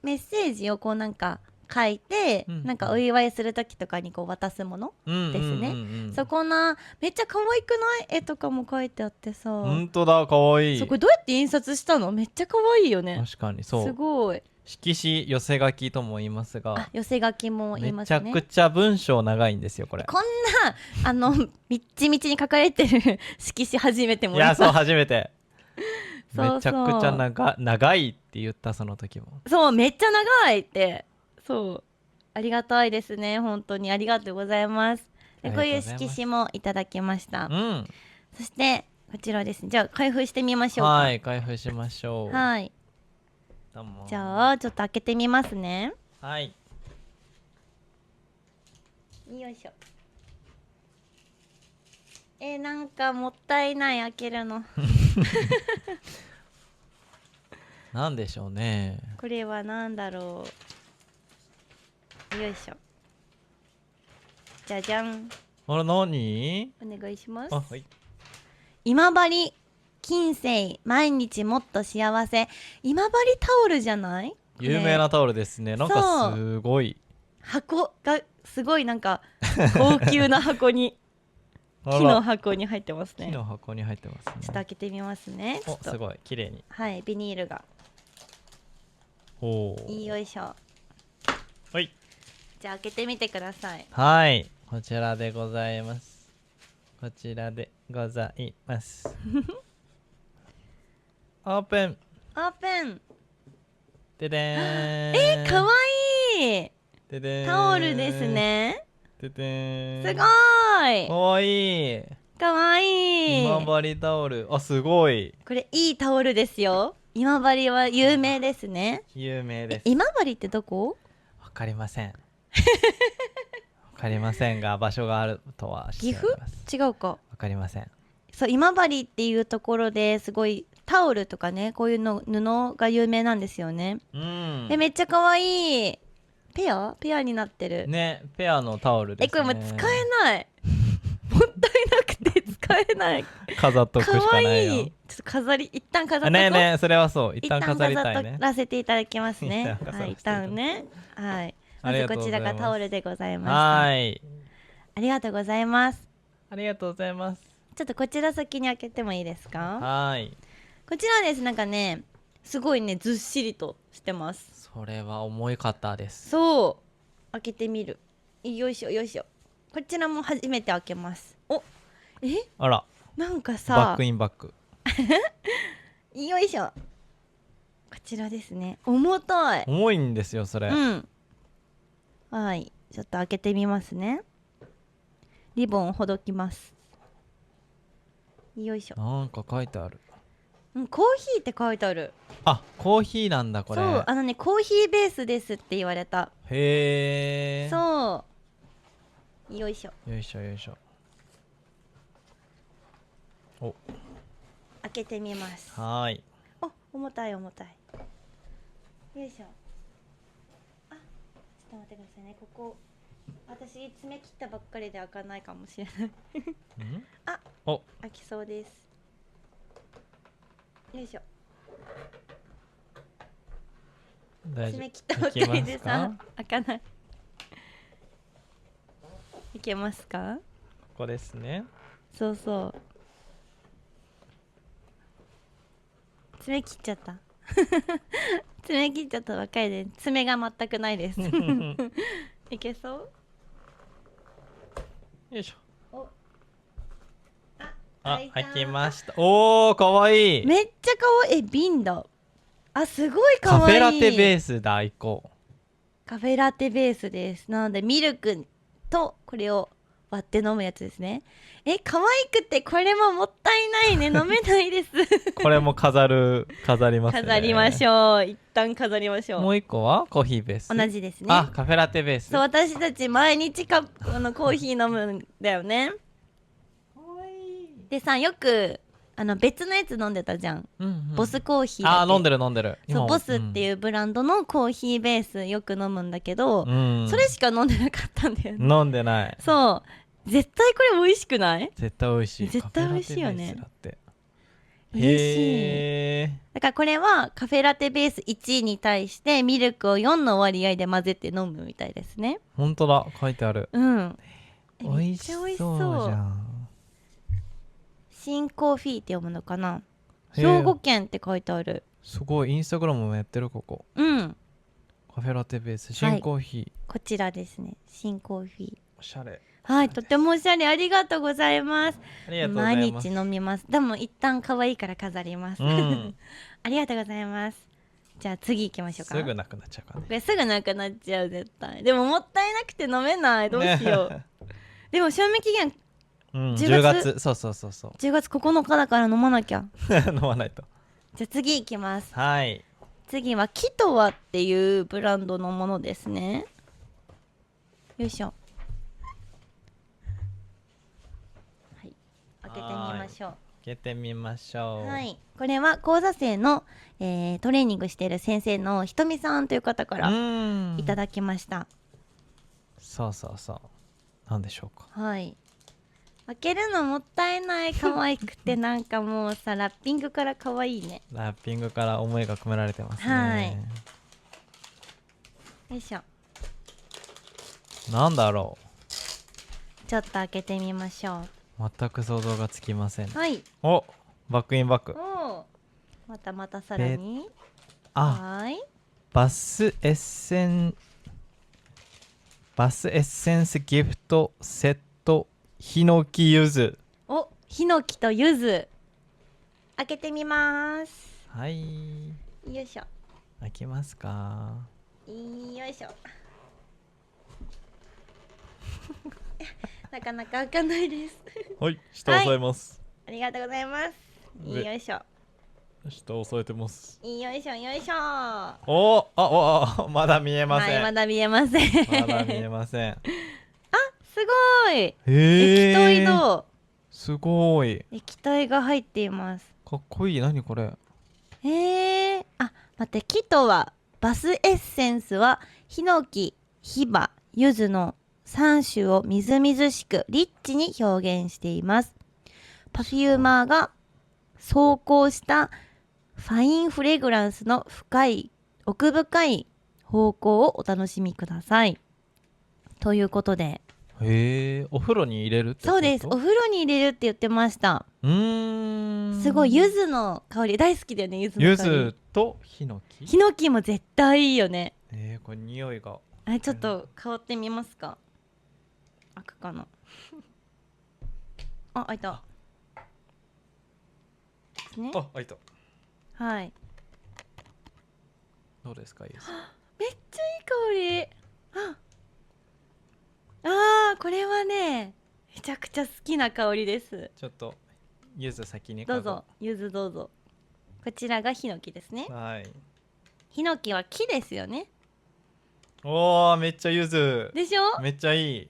ージをこうなんか書いて、なんかお祝いする時とかにこう渡すものですね。そこなめっちゃ可愛くない？絵とかも書いてあってさ。本当だ可愛い。そこどうやって印刷したの？めっちゃ可愛いよね。確かにそう。すごい。色紙寄せ書きとも言いますが、寄せ書きも言いますね。めちゃくちゃ文章長いんですよこれ。こんなみっちみちに書かれてる色紙初めてもらった。いやそう初めてそうそうめちゃくちゃ長いって言ったその時も。そうめっちゃ長いって。そうありがたいですね本当にありがとうございます。でこういう色紙もいただきました。そしてこちらですね。じゃあ開封してみましょうか。はい開封しましょう。はい。じゃあちょっと開けてみますね。はい。よいしょ。なんかもったいない開けるの。なんでしょうね。これはなんだろう。よいしょ。じゃじゃん。あれ何？お願いします。はい。今治金星毎日もっと幸せ。今治タオルじゃない？有名なタオルですね。なんかすごい箱がすごいなんか高級な箱に木の箱に入ってますね。木の箱に入ってますね。ちょっと開けてみますね。おすごい綺麗に。はいビニールが。およいしょ。はい。じゃあ開けてみてください。はいこちらでございます。こちらでございます。オープン。オープン。ででーん。かわいい。ででーん。タオルですね。ででーん。すごーい。かわいい。かわいい。今治タオル。あすごい。これいいタオルですよ。今治は有名ですね。有名です。今治ってどこ？わかりません。わかりませんが場所があるとは知っております。岐阜？違うか。わかりません。そう今治っていうところですごいタオルとかね、こういうの布が有名なんですよね。めっちゃ可愛い。ペアになってるね。ペアのタオルですね。これもう使えないもったいなくて使えない飾っとくしかないよ。可愛い。ちょっと一旦飾っとこう。ねえねえ、それはそう、一旦飾りたいね。一旦飾らせていただきますね。はい、一一旦旦ね。はい。まずありがとうございます。こちらがタオルでございました。はい。ありがとうございます。ありがとうございます。ちょっとこちら先に開けてもいいですか？はい。こちらです。なんかね、すごいね、ずっしりとしてます。それは重い方です。そう。開けてみる。よいしょよいしょ。こちらも初めて開けます。あら。なんかさ。バックインバック。よいしょ。こちらですね。重たい。重いんですよ、それ。はい。ちょっと開けてみますね。リボンをほどきます。よいしょ。なんか書いてある。コーヒーって書いてある。あ、コーヒーなんだこれ。そう、コーヒーベースですって言われた。へえ。そう。よいしょ。よいしょよいしょ。お。開けてみます。はーい。重たい重たい。よいしょ。ちょっと待ってくださいね。ここ私爪切ったばっかりで開かないかもしれない開きそうです。よいしょ。爪切ったばっかりでさ開かない。いけますか？ここですね。そうそう。爪切っちゃった爪切っちゃったばっかりで爪が全くないですいけそう？よいしょ。開きました。おー、かわいい。めっちゃかわいい。瓶だ。すごいかわいい。カフェラテベースだ。行こう。カフェラテベースです。なのでミルクとこれを割って飲むやつですね。可愛くてこれももったいないね。飲めないですこれも飾りますね。飾りましょう。一旦飾りましょう。もう一個はコーヒーベース。同じですね。カフェラテベース。そう、私たち毎日コーヒー飲むんだよね。でさ、よく別のやつ飲んでたじゃん、ボスコーヒー。飲んでるそう、ボスっていうブランドのコーヒーベースよく飲むんだけど、それしか飲んでなかったんだよね。飲んでない。そう絶対これ美味しくない？絶対美味しい。絶対美味しいよね。嬉しい。だからこれはカフェラテベース1に対してミルクを4の割合で混ぜて飲むみたいですね。ほんとだ、書いてある。美味しそうじゃん。新コーヒーって読むのかな。兵庫県って書いてある。すごい。インスタグラムもやってる。ここカフェラテベース新コーヒー、こちらですね。新コーヒー、おしゃれ。はい、とてもおしゃれ。ありがとうございます。毎日飲みます。でも一旦可愛いから飾りますありがとうございます。じゃあ次行きましょうか。すぐなくなっちゃうからね。これすぐなくなっちゃう。絶対。でももったいなくて飲めない。どうしようでも賞味期限10月。そう10月9日だから飲まなきゃ飲まないと。じゃあ次行きます。はい。次はキトワっていうブランドのものですね。よいしょ。はい、開けてみましょう。開けてみましょう。はい、これは講座生の、トレーニングしている先生のひとみさんという方からいただきました。そうなんでしょうか。はい、開けるのもったいない。可愛くてなんかもうさ、ラッピングから可愛いね。ラッピングから思いが込められてますね。はい、よいしょ。なんだろう、ちょっと開けてみましょう。全く想像がつきません。はい、バックインバック。またさらにバスエッセンスギフトセットヒノキゆず。ヒノキとゆず。開けてみます。はい、よいしょ。開きますか。よいしょなかなか開かないですはい、下押さえます、ありがとうございます。よいしょ。下押さえてます。よいしょよいしょ。まだ見えません。まだ見えませんまだ見えませんすごい。液体だ。すごい。液体が入っています。かっこいい。何これ。あ、待って、木とはバスエッセンスはヒノキ、ヒバ、ユズの3種をみずみずしくリッチに表現しています。パフューマーが走行したファインフレグランスの奥深い方向をお楽しみください。ということで。へえ、お風呂に入れるってこと？そうです。お風呂に入れるって言ってました。すごい柚子の香り大好きだよね。柚子の香り。柚子とヒノキ。ヒノキも絶対いいよね。これ匂いが。ちょっと香ってみますか。開くかな。あ、開いた。ですね。あ、開いた。はい。どうですか、柚子。めっちゃいい香り。あー、これはね、めちゃくちゃ好きな香りです。ちょっと柚子先にどうぞ、柚子どうぞ。こちらがヒノキですね。はい。ヒノキは木ですよね。おー、めっちゃ柚子でしょ。めっちゃいい。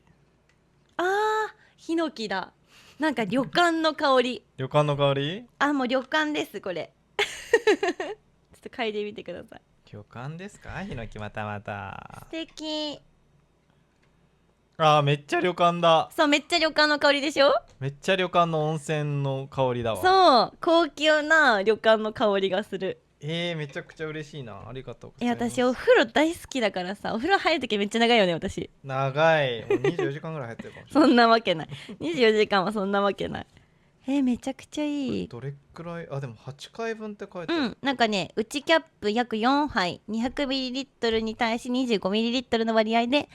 ヒノキだ。なんか旅館の香り。旅館の香り。もう旅館ですこれ。ちょっと嗅いでみてください。旅館ですか、ヒノキ。またまた素敵。めっちゃ旅館だ。そう、めっちゃ旅館の香りでしょ。めっちゃ旅館の温泉の香りだわ。そう、高級な旅館の香りがする。めちゃくちゃ嬉しいな。ありがとうございます。私お風呂大好きだからさ、お風呂入るときめっちゃ長いよね私。長い。もう24時間ぐらい入ってるかもしれない。そんなわけない。24時間はそんなわけない。めちゃくちゃいい。どれくらい？でも8回分って書いてある。なんかね、内キャップ約4杯 200ml に対し 25ml の割合で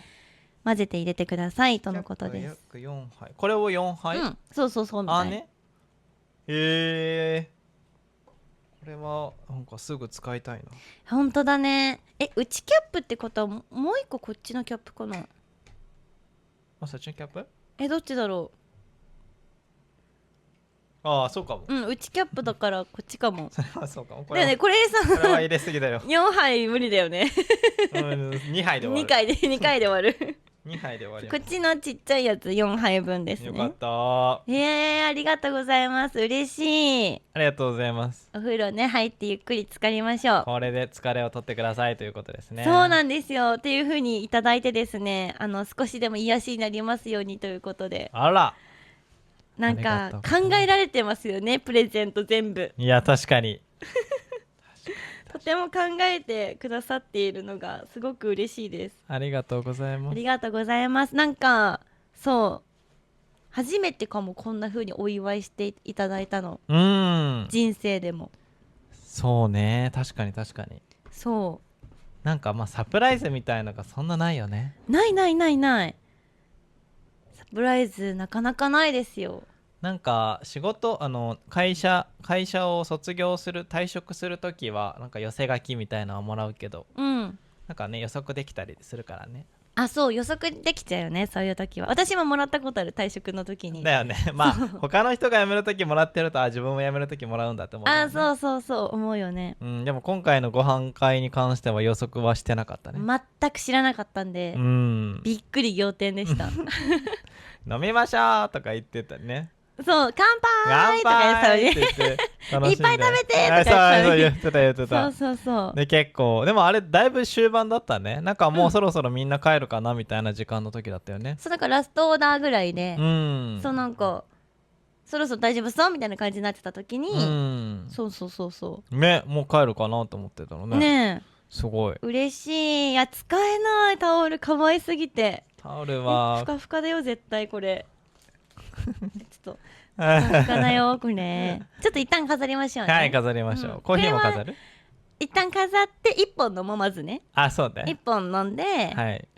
混ぜて入れてくださいとのことです。約4杯。これを4杯？そうそうそうみたい。ね。これはなんかすぐ使いたいな。本当だね。内キャップってことはもう一個こっちのキャップかな。そっちのキャップ？どっちだろう。そうかも。内キャップだからこっちかも。それはそうかも。だよね、これさ、これは入れすぎだよ。4杯無理だよね。2杯で終わる。2回で終わる。2杯で終わり。こっちのちっちゃいやつ4杯分ですね。よかった。ありがとうございます。嬉しい。ありがとうございます。お風呂ね入ってゆっくり浸かりましょう。これで疲れを取ってくださいということですね。そうなんですよ。っていう風にいただいてですね、少しでも癒しになりますようにということで。あら。なんか考えられてますよね、プレゼント全部。いや確かに。とても考えてくださっているのがすごく嬉しいです。ありがとうございます。ありがとうございます。なんかそう初めてかも、こんな風にお祝いしていただいたの。人生でも。そうね、確かに確かに。そうなんかサプライズみたいのがそんなないよね。ないないないない。サプライズなかなかないですよ。なんか仕事会社を退職するときはなんか寄せ書きみたいなのをもらうけど、なんかね予測できたりするからね。そう予測できちゃうよね、そういう時は。私ももらったことある、退職の時に。だよね。他の人が辞める時もらってると自分も辞める時もらうんだって思う、ね、そうそうそう思うよね。でも今回のご飯会に関しては予測はしてなかったね。全く知らなかったんで、びっくり仰天でした。飲みましょうとか言ってたね。そう、乾杯とか言ってたのにいっぱい食べてとか言ってた。そうで結構でもあれだいぶ終盤だったね。なんかもうそろそろみんな帰るかなみたいな時間の時だったよね。そうだからラストオーダーぐらいで、そうなんかそろそろ大丈夫そうみたいな感じになってた時に、そうね、もう帰るかなと思ってたのね。ねえ、すごい嬉しい。いや使えない、タオル可愛すぎて。タオルはふかふかだよ絶対これ。ちょっとふかふかだよこれ。ちょっと一旦飾りましょうね。はい、飾りましょう。コーヒーも飾る？一旦飾って1本飲もう、まずね。そうね。1本飲んで、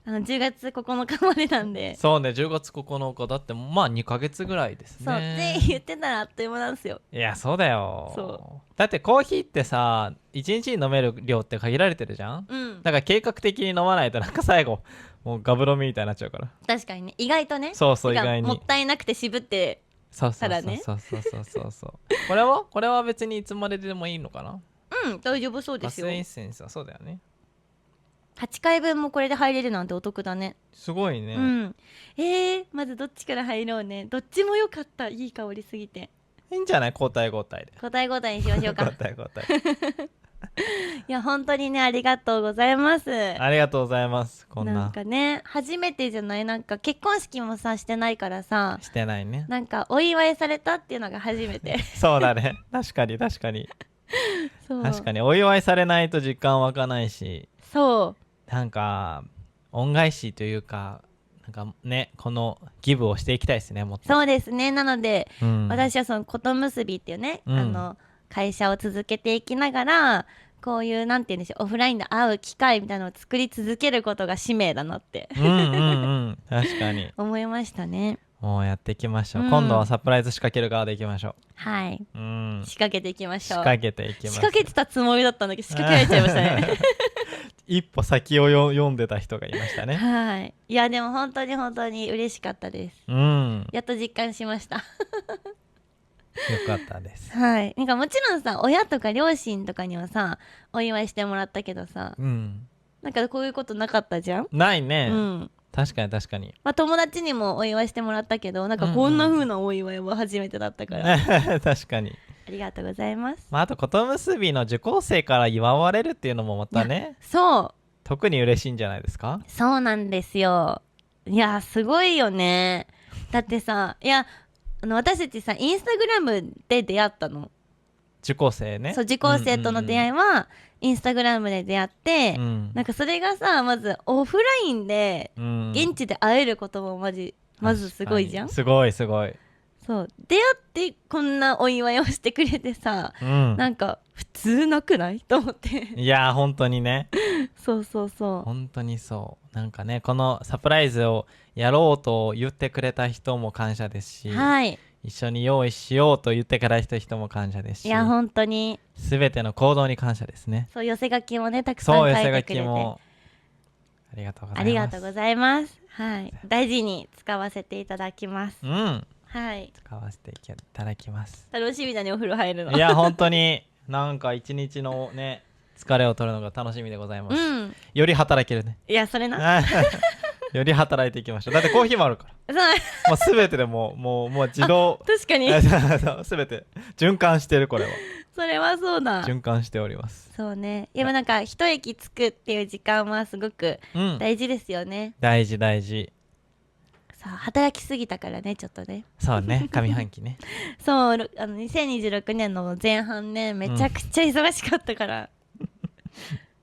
10月9日までなんで。そうね、10月9日だって2ヶ月ぐらいですね。そうって言ってたらあっという間なんですよ。いやそうだよ。だってコーヒーってさ1日に飲める量って限られてるじゃん。だから計画的に飲まないとなんか最後もうガブ飲みみたいになっちゃうから。確かにね、意外とね。そう意外にもったいなくて渋ってたらね。そうこれは別にいつまででもいいのかな。大丈夫そうですよ。バスエッセンスはそうだよね。8回分もこれで入れるなんてお得だね。すごいね。まずどっちから入ろうね。どっちも良かった、いい香りすぎて。いいんじゃない、交代交代で。交代交代にしましょうか。交代交代。いや本当にねありがとうございます。ありがとうございます。こんなんなかね初めてじゃない、なんか結婚式もさしてないからさ、してないね。なんかお祝いされたっていうのが初めて。そうだね。確かに確かに。そう確かにお祝いされないと実感湧かないし、そうなんか恩返しというか、なんかね、このギブをしていきたいですね、もっと。そうですね。なので、うん私はそのこと結びっていうね、うん会社を続けていきながらこういうなんて言うんでしょう、オフラインで会う機会みたいなのを作り続けることが使命だなってうんうんうん確かに。思いましたね。もうやっていきましょう、うん今度はサプライズ仕掛ける側でいきましょはい、う。うん仕掛けていきましょう。仕掛けていきます。仕掛けてたつもりだったんだけど仕掛けられちゃいましたね。一歩先を読んでた人がいましたね。はい、いやでも本当に本当に嬉しかったです。うんやっと実感しました。よかったです。はい、なんかもちろんさ親とか両親とかにはさお祝いしてもらったけどさ、うんなんかこういうことなかったじゃん。ないね、うん確かに確かに。まあ、友達にもお祝いしてもらったけどなんかこんな風なお祝いは初めてだったから、確かに。ありがとうございます。まあ、あとことむびの受講生から祝われるっていうのもまたね、そう特に嬉しいんじゃないですか。そうなんですよ。いやすごいよね。だってさ、いや私たちさインスタグラムで出会ったの。受講生ね。そう受講生との出会いはインスタグラムで出会って、うんなんかそれがさまずオフラインでうん現地で会えることもまずすごいじゃん。すごいすごい。そう出会ってこんなお祝いをしてくれてさ、うんなんか普通なくないと思って。いやー本当にね、そうそうそ本当にそう。なんかね、このサプライズをやろうと言ってくれた人も感謝ですし、う。はい一緒に用意しようと言ってくれた人も感謝ですし、いや本当に全ての行動に感謝ですね。そう寄せ書きもねたくさんそう、寄せ書書いてくれてきもありがとうございます。ありがとうございます。はい大事に使わせていただきます。うんはい使わせていただきます。楽しみだねお風呂入るの。いや本当になんか一日のね疲れを取るのが楽しみでございます、うんより働けるね。いやそれなより働いていきましょう。だってコーヒーもあるからそうもう全てでもう自動確かに全て循環してる。これはそれはそうだ。循環しております。そうね。でもなんか一息つくっていう時間はすごくうん大事ですよね。大事大事。さあ働きすぎたからねちょっとね。そうね上半期ねそう2026年の前半ねめちゃくちゃ忙しかったから、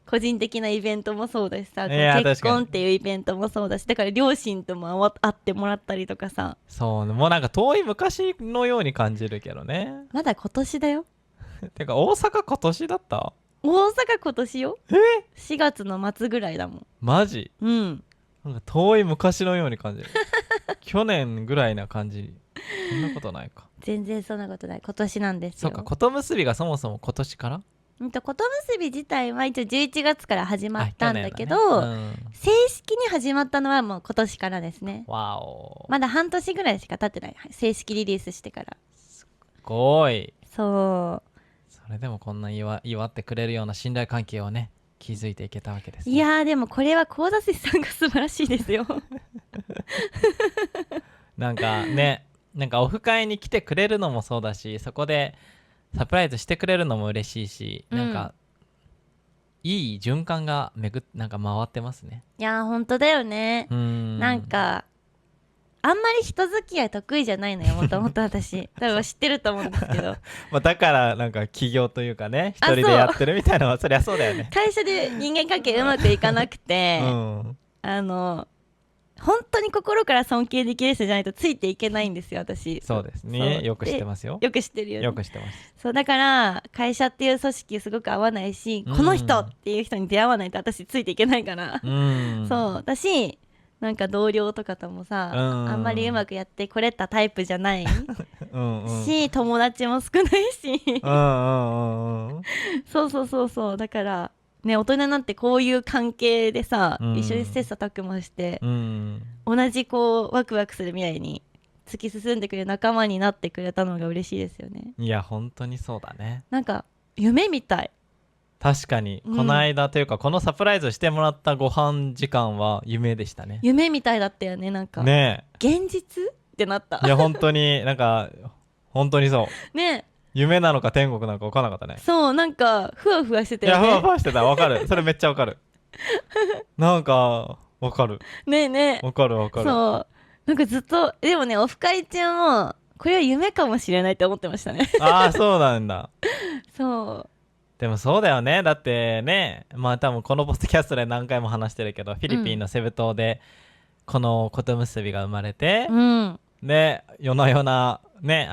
個人的なイベントもそうだしさ、いや結婚っていうイベントもそうだし、だから両親とも会ってもらったりとかさ。そうもうなんか遠い昔のように感じるけどね。まだ今年だよ。てか大阪今年だった？大阪今年よ。4月の末ぐらいだもん。マジ？うんなんか遠い昔のように感じる去年ぐらいな感じ。そんなことないか。全然そんなことない。今年なんですよ。そうか、ことむすびがそもそも今年からことむすび自体は一応11月から始まったんだけど、去年だね正式に始まったのはもう今年からですね。わお、まだ半年ぐらいしか経ってない。正式リリースしてから。すごい。そそれでもこんな祝ってくれるような信頼関係をね築いていけたわけです、う。ね、いやーでもこれは幸田さんが素晴らしいですよ。なんかね、なんかオフ会に来てくれるのもそうだし、そこでサプライズしてくれるのも嬉しいし、なんかいい循環がなんか回ってますね。いやー本当だよね。なんかあんまり人付き合い得意じゃないのよもともと私。多分知ってると思うんですけど。まあだからなんか起業というかね、一人でやってるみたいなのはそりゃそうだよね。会社で人間関係うまくいかなくて、うん本当に心から尊敬できる人じゃないとついていけないんですよ私。そうですね、そうよく知ってますよ。よく知ってるよね。よく知ってます。そうだから会社っていう組織すごく合わないし、この人っていう人に出会わないと私ついていけないから、そうだし、なんか同僚とかともさ、あんまりうまくやってこれたタイプじゃないし、友達も少ないし、そうだからね、大人になってこういう関係でさ、一緒に切磋琢磨して、同じこうワクワクする未来に突き進んでくれる仲間になってくれたのが嬉しいですよね。いや本当にそうだね。なんか夢みたい。確かに、この間というかこのサプライズしてもらったご飯時間は夢でしたね。夢みたいだったよね。なんかね現実ってなった。いや本当になんか本当にそうね。夢なのか天国なのか分からなかったね。そう、なんかふわふわしてたいやよね。ふわふわしてた。分かる。それめっちゃ分かる。なんか分かるねえねえ。分かる分かる。そうなんかずっとでもね、オフ会中もこれは夢かもしれないって思ってましたね。ああそうなんだ。そうでもそうだよね。だってね、まあ多分このポッドキャストで何回も話してるけど、フィリピンのセブ島でこのことむすびが生まれて、うん、で夜な夜なね、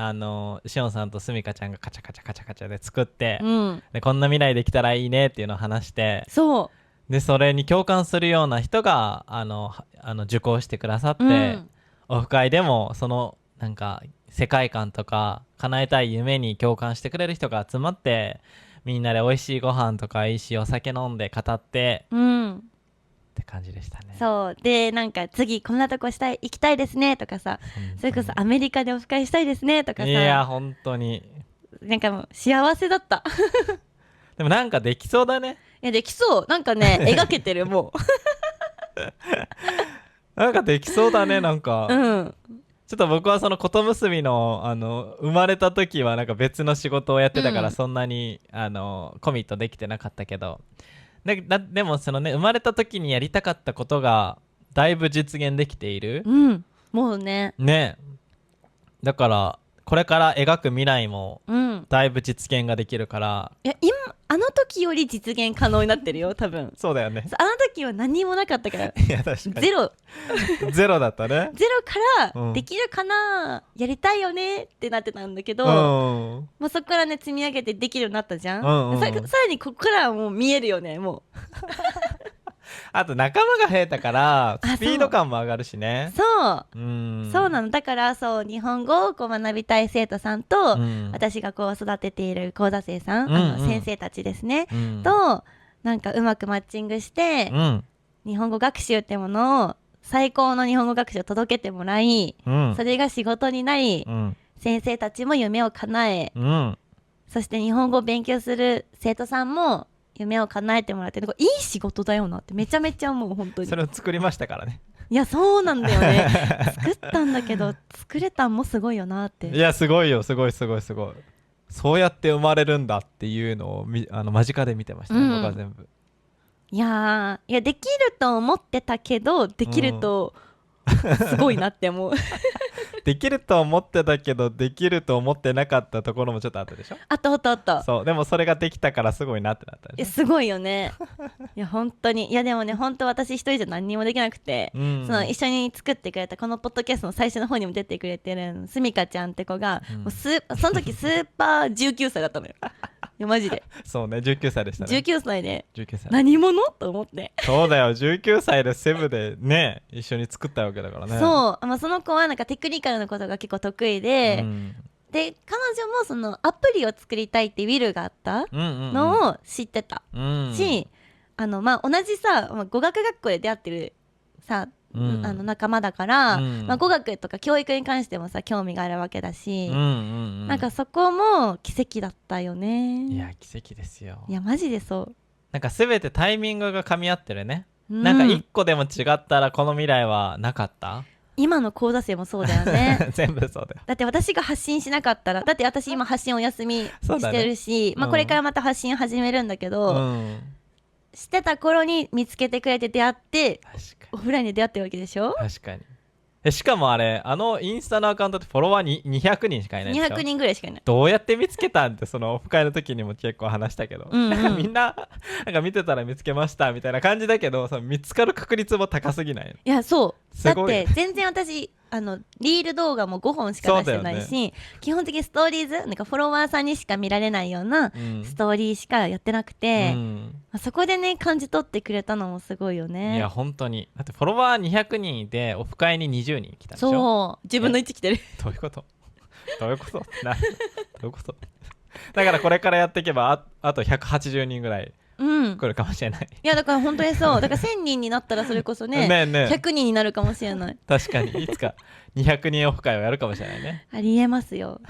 しおんさんとすみかちゃんがカチャカチャカチャカチャで作って、うん、でこんな未来できたらいいねっていうのを話して、そでそれに共感するような人が受講してくださって、う、うん、オフ会でもそのなんか世界観とか叶えたい夢に共感してくれる人が集まって、みんなで美味しいご飯とか美味しいお酒飲んで語ってうん、って感じでしたね。そうで、なんか次こんなとこ行きたいですねとかさ、それこそアメリカでオフ会したいですねとかさ、いや本当になんかもう幸せだった。でもなんかできそうだね。いやできそう、なんかね描けてるもなんかできそうだね。なんか、う。うん、ちょっと僕はそのことむすびの生まれた時はなんか別の仕事をやってたから、うんそんなにコミットできてなかったけど、でもそのね、生まれた時にやりたかったことがだいぶ実現できているうん、もうね、ね。だからこれから描く未来もうん、だいぶ実現ができるから。いや今あの時より実現可能になってるよ多分。そうだよね。あの時は何もなかったからいや確かにゼロゼロだったね。ゼロからうんできるかな、やりたいよねってなってたんだけど、うんもうそこからね積み上げてできるようになったじゃん、さらにここからはもう見えるよねもあと仲間が増えたからあスピード感も上がるしね。う。そううんそうなの。だからそう日本語をこう学びたい生徒さんと、うん私がこう育てている講座生さん、うんうん先生たちですね、うんとなんかうまくマッチングしてう、ん日本語学習ってものを最高の日本語学習を届けてもらい、うんそれが仕事になり、うん先生たちも夢を叶え、うんそして日本語を勉強する生徒さんも夢を叶えてもらって、なんかいい仕事だよなってめちゃめちゃ思う本当に。それを作りましたからね。いやそうなんだよね。作ったんだけど作れたんもすごいよなって。いやすごいよ、すごいすごいすごい。そうやって生まれるんだっていうのを間近で見てましたね、僕は全部。いやできると思ってたけどできると、すごいなって思う。できると思ってたけどできると思ってなかったところもちょっとあったでしょ。あったあったあった。そうでもそれができたからすごいなってなったでしょ。すごいよね。いや本当に、いやでもね本当私一人じゃ何にもできなくて、うんその一緒に作ってくれたこのポッドキャストの最初の方にも出てくれてるすみかちゃんって子が、もうその時スーパー19歳だったのよ。いやマジでそうね、19歳でしたね。19歳で19歳。何者と思って。そうだよ、19歳でセブでね一緒に作ったわけだからね。そう、まあ、その子はなんかテクニカルなことが結構得意で、で彼女もそのアプリを作りたいっていうウィルがあったのを知ってたし、まあ同じさ、まあ、語学学校で出会ってるさ、仲間だから、まあ、語学とか教育に関してもさ興味があるわけだし、なんかそこも奇跡だったよね。いや奇跡ですよ。いやマジでそう。なんか全てタイミングが噛み合ってるね。なんか一個でも違ったらこの未来はなかった。今の講座生もそうだよね。全部そうだよ。だって私が発信しなかったら、だって私今発信お休みしてるし、まあこれからまた発信始めるんだけど、してた頃に見つけてくれて出会って、オフラインで出会ってるわけでしょ。確かに。しかもあれインスタのアカウントってフォロワーに200人しかいないんですよ。200人ぐらいしかいない。どうやって見つけたんって、そのオフ会の時にも結構話したけど、なんかみんななんか見てたら見つけましたみたいな感じだけど、その見つかる確率も高すぎない？いやそうだっすごいて全然私リール動画も5本しか出してないし、基本的にストーリーズなんかフォロワーさんにしか見られないようなストーリーしかやってなくて、そこでね感じ取ってくれたのもすごいよね。いや本当に、だってフォロワー200人でオフ会に20人来たでしょ。そう10分の1来てる。どういうことどういうことどういうことだからこれからやっていけばあと180人ぐらい来るかもしれない。いやだから本当にそうだから1000人になったらそれこそね100人になるかもしれない。確かにいつか200人オフ会をやるかもしれないね。ありえますよ。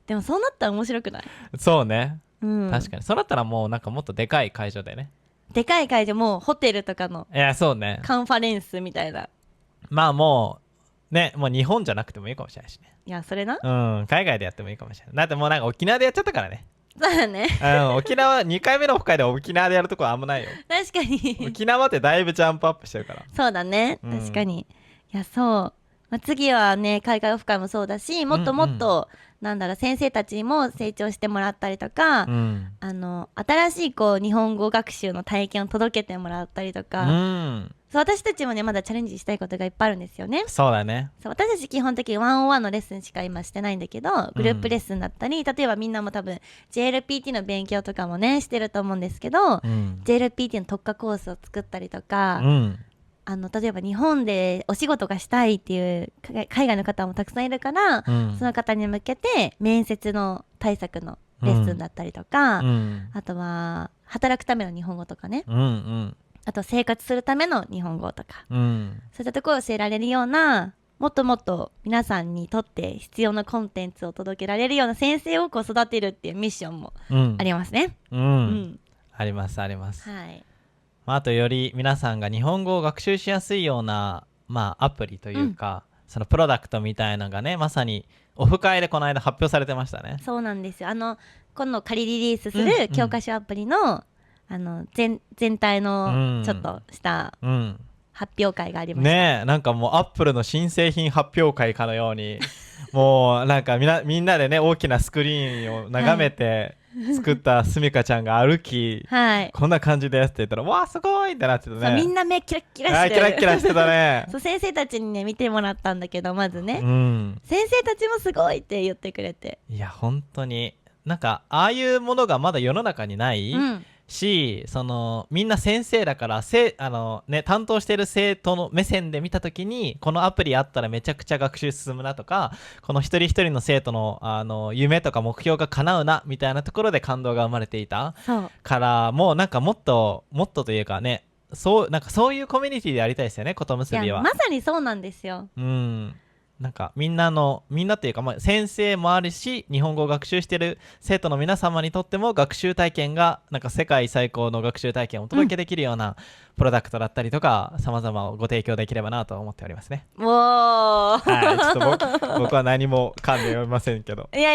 でもそうなったら面白くない？そうね、確かにそうなったらもうなんかもっとでかい会場でね、でかい会場もうホテルとかのいやそうねカンファレンスみたいな。まあもうね、もう日本じゃなくてもいいかもしれないしね。いやそれな、海外でやってもいいかもしれない。だってもうなんか沖縄でやっちゃったからね。そうだね沖縄2回目のオフ会で沖縄でやるとこはあんまないよ。確かに沖縄ってだいぶジャンプアップしてるから。そうだね、確かに。いやそう、まあ、次はね海外オフ会もそうだし、もっともっと、なんだろう、先生たちにも成長してもらったりとか、新しいこう日本語学習の体験を届けてもらったりとか、そう私たちもねまだチャレンジしたいことがいっぱいあるんですよね。そうだね。そう私たち基本的に101のレッスンしか今してないんだけど、グループレッスンだったり、例えばみんなも多分 JLPT の勉強とかもねしてると思うんですけど、JLPT の特化コースを作ったりとか、例えば日本でお仕事がしたいっていう海外の方もたくさんいるから、その方に向けて面接の対策のレッスンだったりとか、あとは働くための日本語とかね、あと生活するための日本語とか、そういったところを教えられるような、もっともっと皆さんにとって必要なコンテンツを届けられるような先生をこう育てるっていうミッションもありますね。ありますあります。はい。あとより皆さんが日本語を学習しやすいような、アプリというか、そのプロダクトみたいなのがね、まさにオフ会でこの間発表されてましたね。そうなんですよ。今度仮リリースする教科書アプリの、全体のちょっとした発表会がありました。ねえ、なんかもうアップルの新製品発表会かのようにもうなんかみんなでね大きなスクリーンを眺めて、作ったすみかちゃんが歩き、こんな感じですって言ったら、わーすごいってなってたね。みんな目キラッキラしてる。キラッキラしてたねそう先生たちにね見てもらったんだけど、まずね、先生たちもすごいって言ってくれて、いや本当になんかああいうものがまだ世の中にない、し、そのみんな先生だから担当してる生徒の目線で見た時に、このアプリあったらめちゃくちゃ学習進むなとか、この一人一人の生徒の夢とか目標が叶うなみたいなところで感動が生まれていたから、もうなんかもっとというかね、なんかそういうコミュニティでやりたいですよね、ことむすびは。いやまさにそうなんですよ。なんかみんなっていうか、先生もあるし、日本語を学習してる生徒の皆様にとっても学習体験がなんか世界最高の学習体験をお届けできるようなプロダクトだったりとか、様々をご提供できればなと思っておりますね。おーはい、ちょっと僕は何も噛んで読みませんけど、いや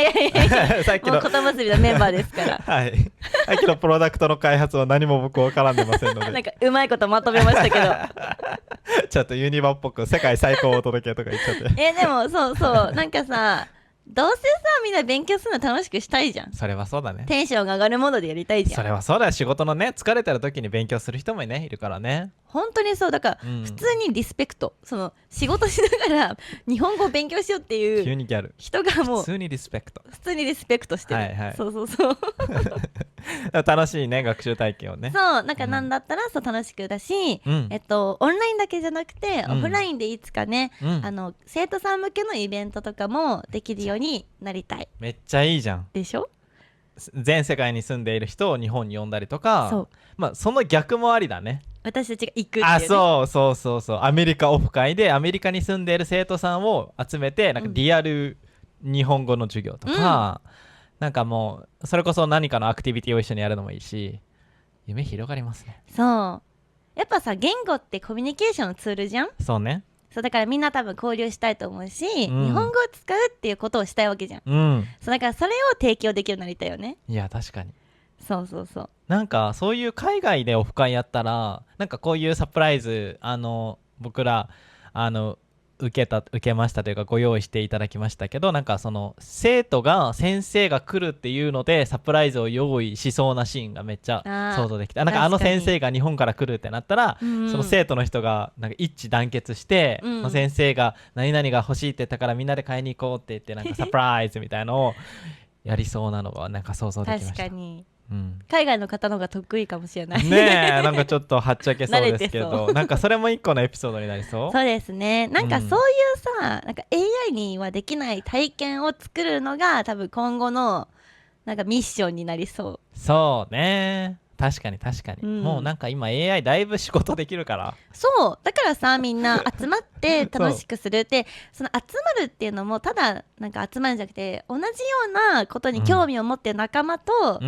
さっきのことむすびのメンバーですからはいさっきのプロダクトの開発は何も僕は絡んでませんのでなんかうまいことまとめましたけどちょっとユニバっぽく世界最高をお届けとか言っちゃってでもそうなんかさ、どうせさみんな勉強するの楽しくしたいじゃん。それはそうだね。テンションが上がるものでやりたいじゃん。それはそうだよ。仕事のね疲れてる時に勉強する人もねいるからね。本当にそうだから、普通にリスペクト、その仕事しながら日本語を勉強しようっていう急にギャル人がもう普通にリスペクトしてる。そう楽しいね学習体験をね。そうなんかなんだったらそう楽しくだし、オンラインだけじゃなくて、オフラインでいつかね、生徒さん向けのイベントとかもできるようになりたい。めっちゃいいじゃん。でしょ。全世界に住んでいる人を日本に呼んだりとか、その逆もありだね。私たちが行くっていう、ね、そうアメリカオフ会でアメリカに住んでいる生徒さんを集めてなんかリアル日本語の授業とか、なんかもうそれこそ何かのアクティビティを一緒にやるのもいいし、夢広がりますね。そうやっぱさ、言語ってコミュニケーションのツールじゃん。そうね。そうだからみんな多分交流したいと思うし、日本語を使うっていうことをしたいわけじゃん、そうだからそれを提供できるようになりたいよね。いや確かに。そうなんかそういう海外でオフ会やったら、なんかこういうサプライズ僕ら受けましたというかご用意していただきましたけど、なんかその生徒が先生が来るっていうのでサプライズを用意しそうなシーンがめっちゃ想像できた。なんか先生が日本から来るってなったら、その生徒の人がなんか一致団結して、先生が何々が欲しいって言ったからみんなで買いに行こうって言って、なんかサプライズみたいのをやりそうなのがなんか想像できました。確かに、海外の方の方が得意かもしれないねえなんかちょっとはっちゃけそうですけどなんかそれも一個のエピソードになりそう。そうですね。なんかそういうさ、なんか AI にはできない体験を作るのが多分今後のなんかミッションになりそう。そうね、確かに、もうなんか今 AI だいぶ仕事できるから。そうだからさ、みんな集まって楽しくするってその集まるっていうのもただなんか集まるんじゃなくて、同じようなことに興味を持ってる仲間と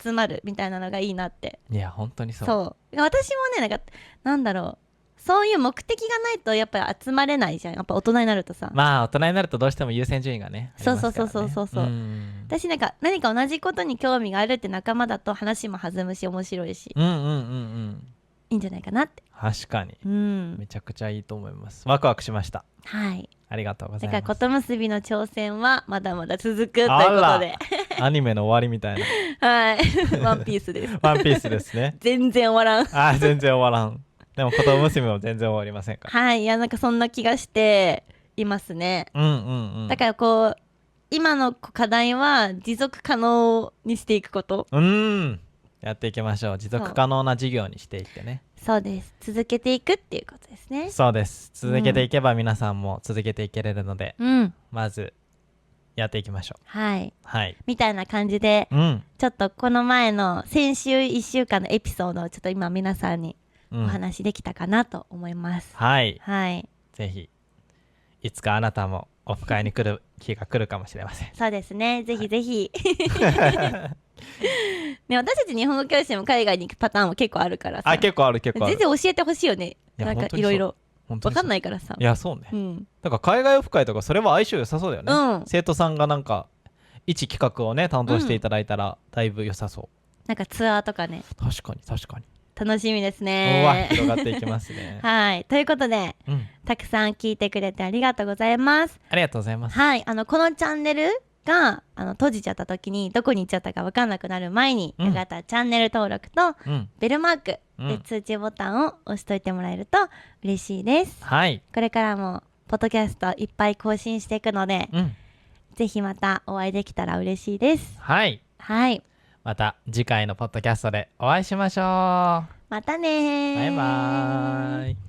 集まるみたいなのがいいなって、いや本当にそう。私もねなんだろう、そういう目的がないとやっぱり集まれないじゃん、やっぱ大人になるとさ。まあ大人になるとどうしても優先順位がね、そうそうそうありますからね。そうそう私なんか何か同じことに興味があるって仲間だと話も弾むし面白いし、うんうんうんうん。いいんじゃないかなって。確かに、うんめちゃくちゃいいと思います。ワクワクしました。はい。ありがとうござだからいます。こと結びの挑戦はまだまだ続くということでアニメの終わりみたいな。はいワンピースですワンピースですね。全然終わらん。全然終わらん。でもこと結びも全然終わりませんから。はい、いやなんかそんな気がしていますね。うんうんうん。だからこう今の課題は持続可能にしていくこと。やっていきましょう。持続可能な事業にしていってね。そうです、続けていくっていうことですね。そうです。続けていけば皆さんも続けていけれるので、まずやっていきましょう。はい、はい、みたいな感じで、ちょっとこの前の先週1週間のエピソードをちょっと今皆さんにお話できたかなと思います。はい、はい、ぜひいつかあなたもオフ会に来る日が来るかもしれません。そうですね、ぜひぜひ、ね、私たち日本語教師も海外に行くパターンも結構あるからさ。結構ある結構ある。全然教えてほしいよね。なんかいろいろ分かんないからさ。いやそうね、だから海外オフ会とかそれは相性良さそうだよね、生徒さんがなんか一企画をね担当していただいたらだいぶ良さそう、なんかツアーとかね。確かに確かに楽しみですね。広がっていきますねはい、ということで、たくさん聞いてくれてありがとうございます。ありがとうございます。はい、このチャンネルが閉じちゃった時にどこに行っちゃったか分かんなくなる前に、よかったらチャンネル登録とベルマークで通知ボタンを押しといてもらえると嬉しいです。はい、これからもポッドキャストいっぱい更新していくので、ぜひまたお会いできたら嬉しいです。はい、はい、また次回のポッドキャストでお会いしましょう。またねー。バイバーイ。